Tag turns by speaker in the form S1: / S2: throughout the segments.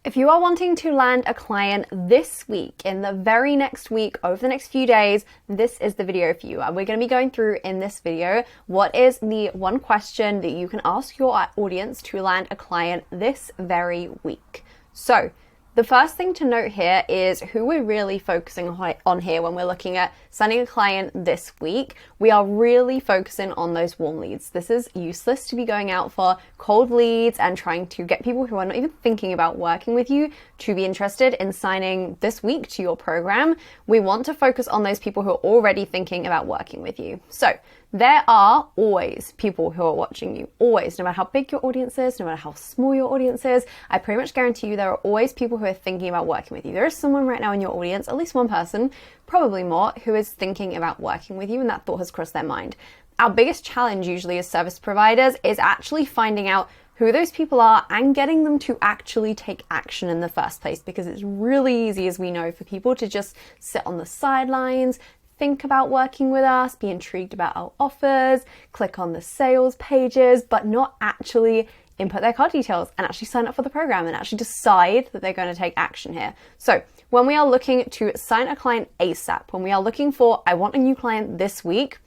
S1: If you are wanting to land a client this week, in the very next week, over the next few days, this is the video for you. And we're going to be going through in this video, what is the one question that you can ask your audience to land a client this very week? So the first thing to note here is who we're really focusing on here when we're looking at sending a client this week. We are really focusing on those warm leads. This is useless to be going out for cold leads and trying to get people who are not even thinking about working with you to be interested in signing this week to your program. We want to focus on those people who are already thinking about working with you. So there are always people who are watching you, always, no matter how big your audience is, no matter how small your audience is. I pretty much guarantee you there are always people who are thinking about working with you. There is someone right now in your audience, at least one person, probably more, who is thinking about working with you, and that thought has crossed their mind. Our biggest challenge usually as service providers is actually finding out who those people are and getting them to actually take action in the first place, because it's really easy, as we know, for people to just sit on the sidelines, think about working with us, be intrigued about our offers, click on the sales pages, but not actually input their card details and actually sign up for the program and actually decide that they're going to take action here. So when we are looking to sign a client ASAP, when we are looking for, I want a new client this week,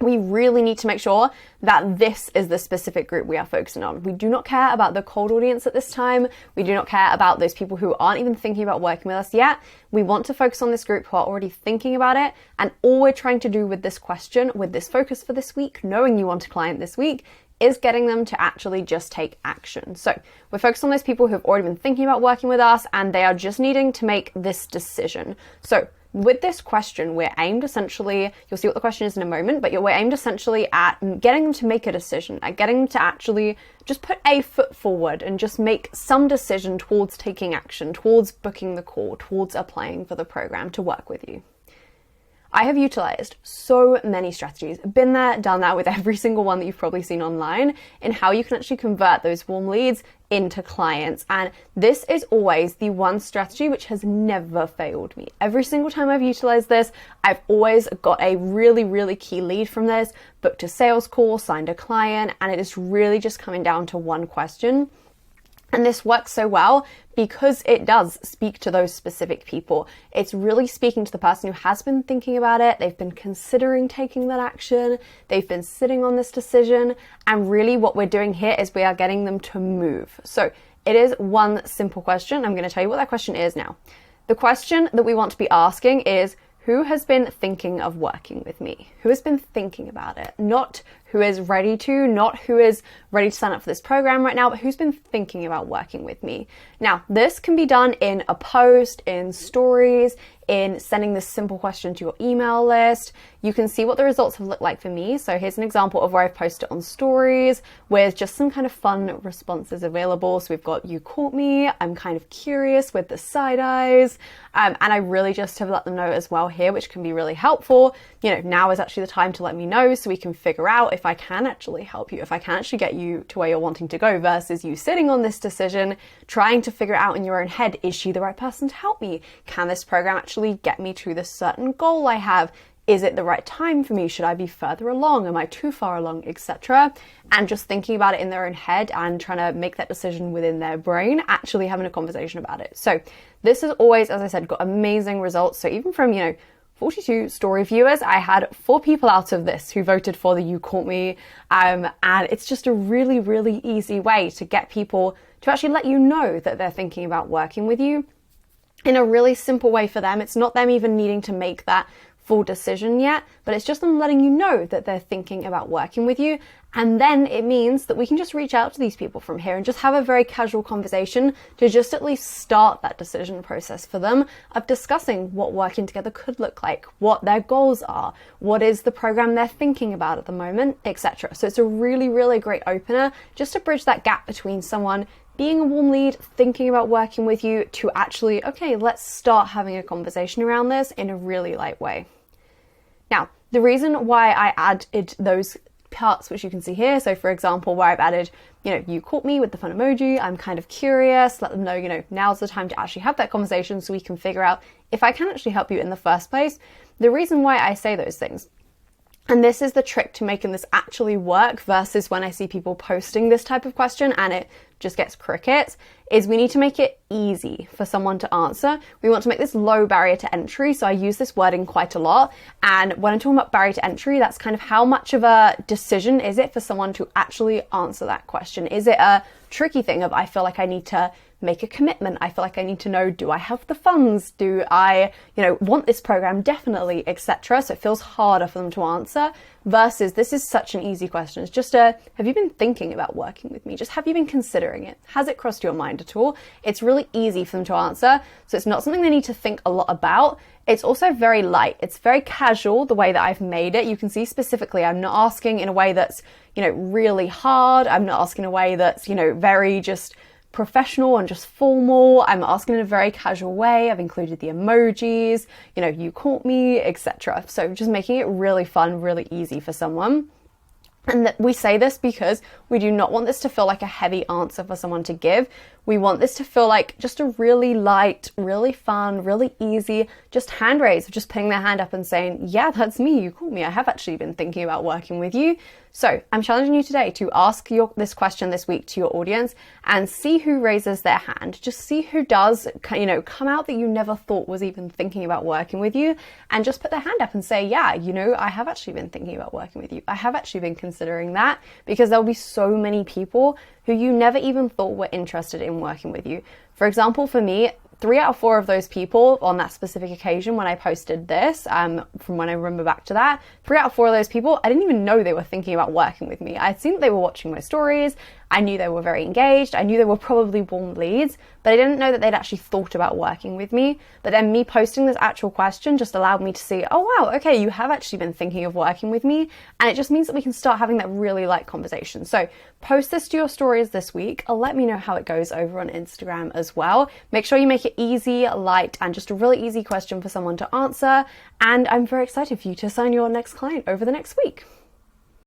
S1: we really need to make sure that this is the specific group we are focusing on. We do not care about the cold audience at this time. We do not care about those people who aren't even thinking about working with us yet. We want to focus on this group who are already thinking about it. And all we're trying to do with this question, with this focus for this week, knowing you want a client this week, is getting them to actually just take action. So we're focused on those people who have already been thinking about working with us and they are just needing to make this decision. So with this question, we're aimed essentially, you'll see what the question is in a moment, but we're aimed essentially at getting them to make a decision, at getting them to actually just put a foot forward and just make some decision towards taking action, towards booking the call, towards applying for the program to work with you. I have utilized so many strategies, been there, done that with every single one that you've probably seen online, in how you can actually convert those warm leads into clients. And this is always the one strategy which has never failed me. Every single time I've utilized this, I've always got a really, really key lead from this, booked a sales call, signed a client, and it is really just coming down to one question. And this works so well because it does speak to those specific people. It's really speaking to the person who has been thinking about it. They've been considering taking that action. They've been sitting on this decision. And really what we're doing here is we are getting them to move. So it is one simple question. I'm going to tell you what that question is now. The question that we want to be asking is, who has been thinking of working with me? Who has been thinking about it? Not who is ready to, not who is ready to sign up for this program right now, but who's been thinking about working with me. Now, this can be done in a post, in stories, in sending this simple question to your email list. You can see what the results have looked like for me. So here's an example of where I've posted on stories with just some kind of fun responses available. So we've got, you caught me, I'm kind of curious with the side eyes. And I really just have let them know as well here, which can be really helpful. You know, now is actually the time to let me know so we can figure out if I can actually help you, if I can actually get you to where you're wanting to go, versus you sitting on this decision, trying to figure out in your own head, is she the right person to help me? Can this program actually get me to this certain goal I have? Is it the right time for me? Should I be further along? Am I too far along, etc.? And just thinking about it in their own head and trying to make that decision within their brain, actually having a conversation about it. So this has always, as I said, got amazing results. So even from, 42 story viewers, I had 4 people out of this who voted for the You Caught Me. And it's just a really, really easy way to get people to actually let you know that they're thinking about working with you in a really simple way for them. It's not them even needing to make that full decision yet, but it's just them letting you know that they're thinking about working with you. And then it means that we can just reach out to these people from here and just have a very casual conversation to just at least start that decision process for them of discussing what working together could look like, what their goals are, what is the program they're thinking about at the moment, etc. So it's a really, really great opener just to bridge that gap between someone being a warm lead, thinking about working with you, to actually, okay, let's start having a conversation around this in a really light way. Now, the reason why I added those parts which you can see here, so for example, where I've added, you caught me with the fun emoji, I'm kind of curious, let them know, now's the time to actually have that conversation so we can figure out if I can actually help you in the first place. The reason why I say those things And this is the trick to making this actually work versus when I see people posting this type of question and it just gets crickets, is we need to make it easy for someone to answer. We want to make this low barrier to entry. So I use this wording quite a lot. And when I'm talking about barrier to entry, that's kind of how much of a decision is it for someone to actually answer that question? Is it a tricky thing of, I feel like I need to make a commitment. I feel like I need to know, do I have the funds? Do I, want this program? Definitely, etc. So it feels harder for them to answer versus this is such an easy question. It's just have you been thinking about working with me? Just have you been considering it? Has it crossed your mind at all? It's really easy for them to answer. So it's not something they need to think a lot about. It's also very light. It's very casual, the way that I've made it. You can see specifically, I'm not asking in a way that's, really hard. I'm not asking in a way that's, very just professional and just formal. I'm asking in a very casual way. I've included the emojis, you caught me, etc. So just making it really fun, really easy for someone. And that we say this because we do not want this to feel like a heavy answer for someone to give. We want this to feel like just a really light, really fun, really easy, just hand raise of just putting their hand up and saying, yeah, that's me, you called me. I have actually been thinking about working with you. So I'm challenging you today to ask this question this week to your audience and see who raises their hand. Just see who does, come out that you never thought was even thinking about working with you, and just put their hand up and say, yeah, I have actually been thinking about working with you. I have actually been considering that, because there'll be so many people who you never even thought were interested in working with you. For example, for me, 3 out of 4 of those people on that specific occasion when I posted this, from when I remember back to that, 3 out of 4 of those people, I didn't even know they were thinking about working with me. I'd seen that they were watching my stories. I knew they were very engaged. I knew they were probably warm leads, but I didn't know that they'd actually thought about working with me. But then me posting this actual question just allowed me to see, oh wow, okay, you have actually been thinking of working with me. And it just means that we can start having that really light conversation. So post this to your stories this week. Let me know how it goes over on Instagram as well. Make sure you make it easy, light, and just a really easy question for someone to answer. And I'm very excited for you to sign your next client over the next week.